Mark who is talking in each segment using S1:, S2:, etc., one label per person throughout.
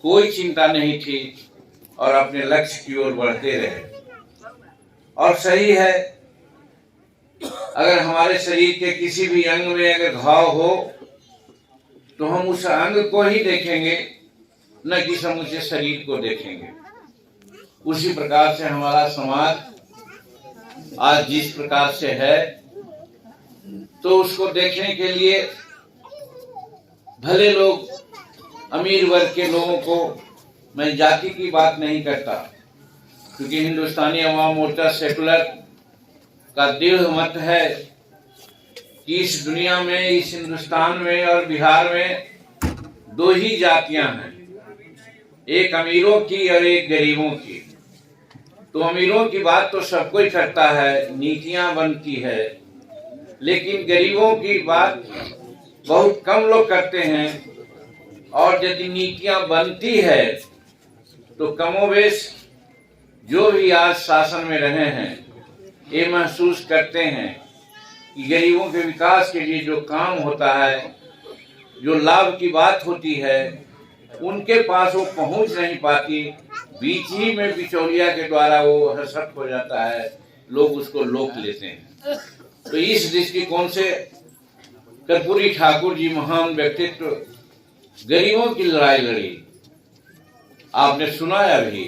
S1: कोई चिंता नहीं थी और अपने लक्ष्य की ओर बढ़ते रहे। और सही है, अगर हमारे शरीर के किसी भी अंग में अगर घाव हो तो हम उस अंग को ही देखेंगे, न कि समूचे शरीर को देखेंगे। उसी प्रकार से हमारा समाज आज जिस प्रकार से है, तो उसको देखने के लिए भले लोग अमीर वर्ग के लोगों को, मैं जाति की बात नहीं करता, क्योंकि हिंदुस्तानी अवाम मोर्चा सेकुलर का दृढ़ मत है कि इस दुनिया में, इस हिंदुस्तान में और बिहार में दो ही जातियां हैं, एक अमीरों की और एक गरीबों की। तो अमीरों की बात तो सब कोई करता है, नीतियां बनती है, लेकिन गरीबों की बात बहुत कम लोग करते हैं। और यदि नीतियां बनती है तो कमोबेश जो भी आज शासन में रहे हैं ये महसूस करते हैं कि गरीबों के विकास के लिए जो काम होता है, जो लाभ की बात होती है, उनके पास वो पहुंच नहीं पाती। बीच ही में बिचौलिया के द्वारा वो हर्षित हो जाता है, लोग उसको लोक लेते हैं। तो इस दृष्टिकोण से कर्पूरी ठाकुर जी महान व्यक्तित्व, गरीबों की लड़ाई लड़ी। आपने सुना अभी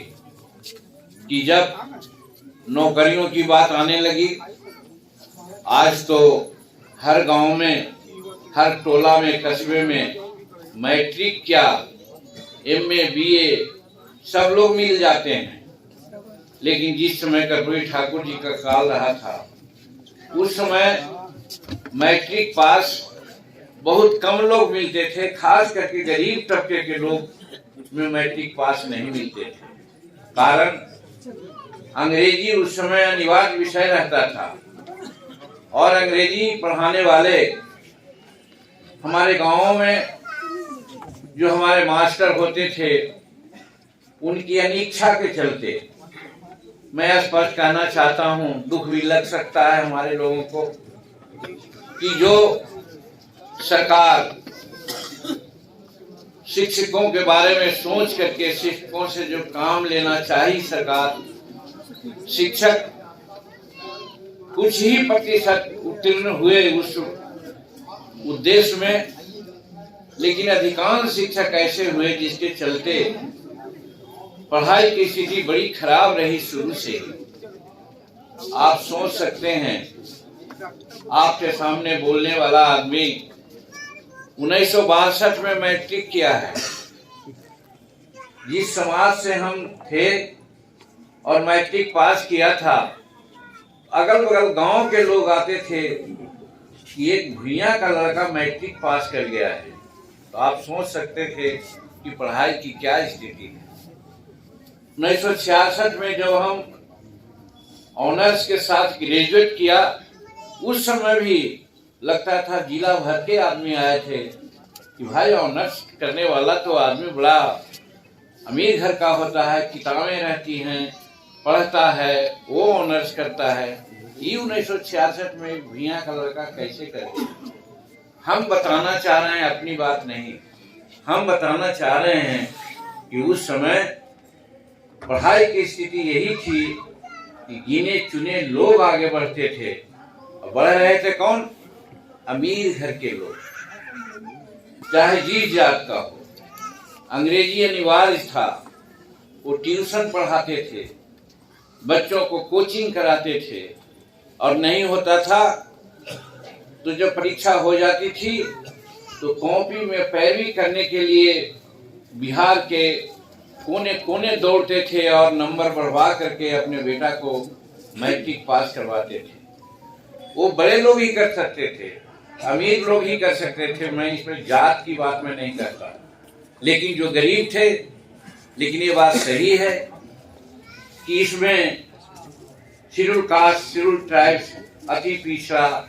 S1: कि जब नौकरियों की बात आने लगी, आज तो हर गांव में, हर टोला में, कस्बे में मैट्रिक क्या, एमए, बीए सब लोग मिल जाते हैं। लेकिन जिस समय कर्पूरी ठाकुर जी का काल रहा था, उस समय मैट्रिक पास बहुत कम लोग मिलते थे, खास करके गरीब तबके के लोग में मैट्रिक पास नहीं मिलते थे। कारण अंग्रेजी उस समय अनिवार्य विषय रहता था और अंग्रेजी पढ़ाने वाले हमारे गांवों में जो हमारे मास्टर होते थे, उनकी अनिच्छा के चलते, मैं स्पष्ट कहना चाहता हूं, दुख भी लग सकता है हमारे लोगों को कि जो सरकार शिक्षकों के बारे में सोच करके शिक्षकों से जो काम लेना चाहिए सरकार, शिक्षक कुछ ही प्रतिशत उत्तीर्ण हुए उस उद्देश्य में, लेकिन अधिकांश शिक्षक ऐसे हुए जिसके चलते पढ़ाई की स्थिति बड़ी खराब रही शुरू से ही। आप सोच सकते हैं, आपके सामने बोलने वाला आदमी 1962 में मैट्रिक किया है। जिस समाज से हम थे और मैट्रिक पास किया था, अगल बगल गांव के लोग आते थे कि एक भुइयां का लड़का मैट्रिक पास कर गया है। तो आप सोच सकते थे कि पढ़ाई की क्या स्थिति है। 1966 में जब हम ऑनर्स के साथ ग्रेजुएट किया, उस समय भी लगता था, जिला भर के आदमी आए थे कि भाई ऑनर्स करने वाला तो आदमी बड़ा अमीर घर का होता है, किताबें रहती हैं, पढ़ता है, वो ऑनर्स करता है। ये 1966 में भुइयां का लड़का कैसे करे। हम बताना चाह रहे हैं, अपनी बात नहीं, हम बताना चाह रहे हैं कि उस समय पढ़ाई की स्थिति यही थी कि गिने चुने लोग आगे बढ़ते थे। और बढ़ रहे थे कौन? अमीर घर के लोग, चाहे जिस जात का हो। अंग्रेजी अनिवार्य था, वो ट्यूशन पढ़ाते थे, बच्चों को कोचिंग कराते थे, और नहीं होता था तो जब परीक्षा हो जाती थी तो कॉपी में पैरवी करने के लिए बिहार के कोने कोने दौड़ते थे और नंबर बढ़वा करके अपने बेटा को मैट्रिक पास करवाते थे। वो बड़े लोग ही कर सकते थे, अमीर लोग ही कर सकते थे। मैं इसमें जात की बात में नहीं करता, लेकिन जो गरीब थे, लेकिन ये बात सही है कि इसमें शेड्यूल कास्ट, शेड्यूल ट्राइब्स, अति पिछड़ा,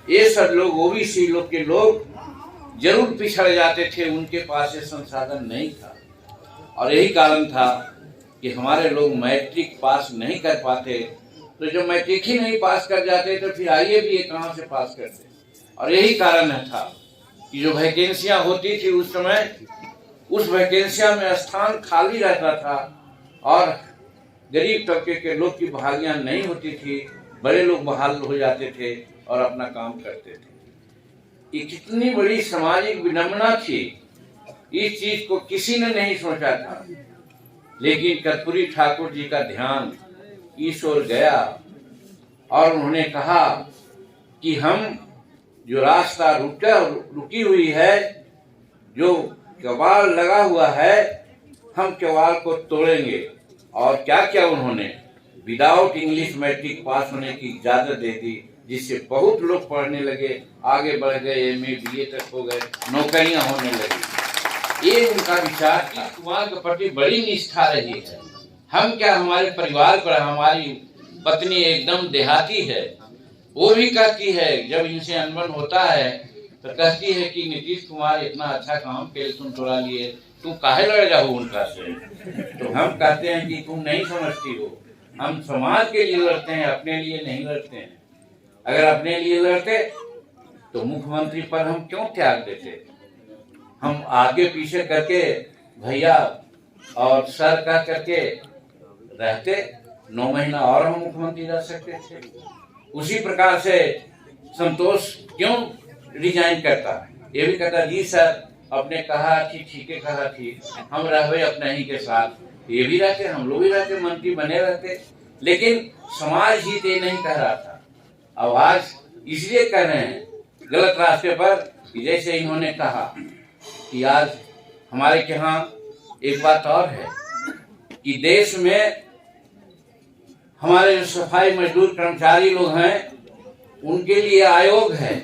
S1: ये सब लोग, ओबीसी लोग के लोग जरूर पिछड़ जाते थे, उनके पास ये संसाधन नहीं था। और यही कारण था कि हमारे लोग मैट्रिक पास नहीं कर पाते। तो जो मैट्रिक ही नहीं पास कर जाते तो फिर आईए भी कहाँ से पास करते। और यही कारण था कि जो वैकेंसियां होती थी उस समय, उस वैकेंसिया में स्थान खाली रहता था और गरीब तबके के लोग की बहालियां नहीं होती थी, बड़े लोग बहाल हो जाते थे और अपना काम करते थे। ये कितनी बड़ी सामाजिक विडंबना थी, इस चीज को किसी ने नहीं सोचा था। लेकिन कर्पूरी ठाकुर जी का ध्यान इस ओर गया और उन्होंने कहा कि हम जो रास्ता रुकी हुई है, जो कबाड़ लगा हुआ है, हम कबाड़ को तोड़ेंगे। और क्या क्या उन्होंने विदाउट इंग्लिश मैट्रिक पास होने की इजाजत दे दी, जिससे बहुत लोग पढ़ने लगे, आगे बढ़ गए, एमए बीए तक हो गए, नौकरियां होने लगी। ये उनका विचार था। कुमार के प्रति बड़ी निष्ठा रही है। हम क्या, हमारे परिवार पर, हमारी पत्नी एकदम देहाती है, वो भी कहती है, जब इनसे अनबन होता है तो कहती है कि नीतीश कुमार इतना अच्छा काम के तुम तोड़ा लिए, तुम काहे लड़ जाओ उनका से। तो हम कहते हैं कि तुम नहीं समझती हो, हम समाज के लिए लड़ते हैं, अपने लिए नहीं लड़ते हैं। अगर अपने लिए लड़ते तो मुख्यमंत्री पर हम क्यों त्याग देते? हम आगे पीछे करके भैया और सर कह करके रहते, 9 महीना और हम मुख्यमंत्री रह सकते थे। उसी प्रकार से संतोष क्यों रिजाइन करता? ये भी कहता जी सर अपने कहा थी, ठीक है कहा थी, हम रहे अपने ही के साथ। ये भी रहते, हम लोग भी रहते, मंत्री बने रहते, लेकिन समाज ही ये नहीं कह रहा था। अब आज इसलिए कह रहे हैं गलत रास्ते पर, कि जैसे इन्होंने कहा कि आज हमारे यहाँ एक बात और है कि देश में हमारे जो सफाई मजदूर कर्मचारी लोग हैं, उनके लिए आयोग है,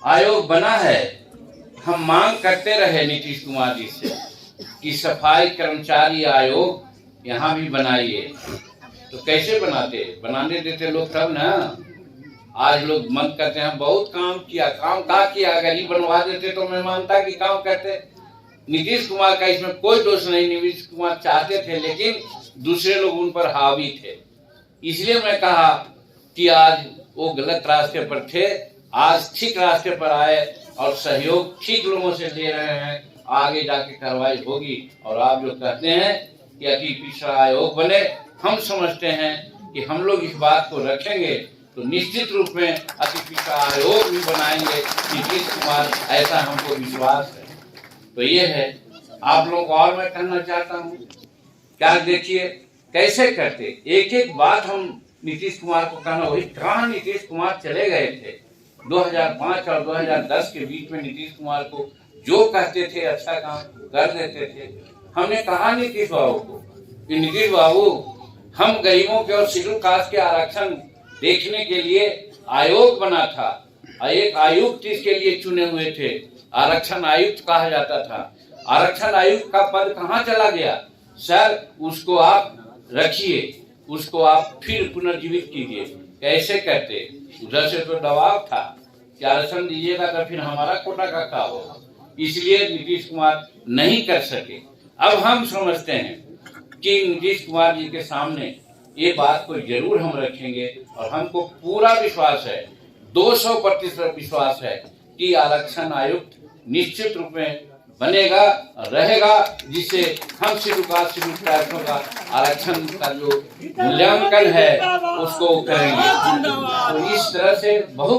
S1: आयोग बना है। हम मांग करते रहे नीतीश कुमार जी से कि सफाई कर्मचारी आयोग यहाँ भी बनाइए। तो कैसे बनाते? बनाने देते लोग तब ना। आज लोग मन करते हैं बहुत काम किया, काम का किया? अगर ही बनवा देते तो मैं मानता कि काम करते। नीतीश कुमार का इसमें कोई दोष नहीं, नीतीश कुमार चाहते थे, लेकिन दूसरे लोग उन पर हावी थे। इसलिए मैं कहा कि आज वो गलत रास्ते पर थे, आज ठीक रास्ते पर आए और सहयोग ठीक लोगों से ले रहे हैं। आगे जाके कार्रवाई होगी। और आप जो कहते हैं कि अति पिछड़ा आयोग बने, हम समझते हैं कि हम लोग इस बात को रखेंगे तो निश्चित रूप में अति पिछड़ा आयोग भी बनाएंगे नीतीश कुमार, ऐसा हमको विश्वास है। तो ये है। आप लोग और मैं कहना चाहता हूँ, क्या देखिए कैसे करते, एक एक बात हम नीतीश कुमार को कहना, वही कहाँ नीतीश कुमार चले गए थे। 2005 और 2010 के बीच में नीतीश कुमार को जो कहते थे अच्छा काम कर देते थे। हमने कहा नीतीश बाबू को कि नीतीश बाबू, हम गरीबों के और शेड्यूल कास्ट के आरक्षण देखने के लिए आयोग बना था, एक आयुक्त इसके लिए चुने हुए थे, आरक्षण आयुक्त कहा जाता था। आरक्षण आयुक्त का पद कहाँ चला गया? सर उसको आप रखिए, उसको आप फिर पुनर्जीवित कीजिए। कैसे करते? उधर से तो दबाव था कि आरक्षण दीजिएगा तो फिर हमारा कोटा का क्या होगा, इसलिए नीतीश कुमार नहीं कर सके। अब हम समझते हैं कि नीतीश कुमार जी के सामने ये बात को जरूर हम रखेंगे और हमको पूरा विश्वास है, 200% विश्वास है कि आरक्षण आयुक्त निश्चित रूप में बनेगा, रहेगा, जिससे हम शेड्यूल कास्ट का आरक्षण का जो मूल्यांकन है उसको करेंगे। तो इस तरह से बहुत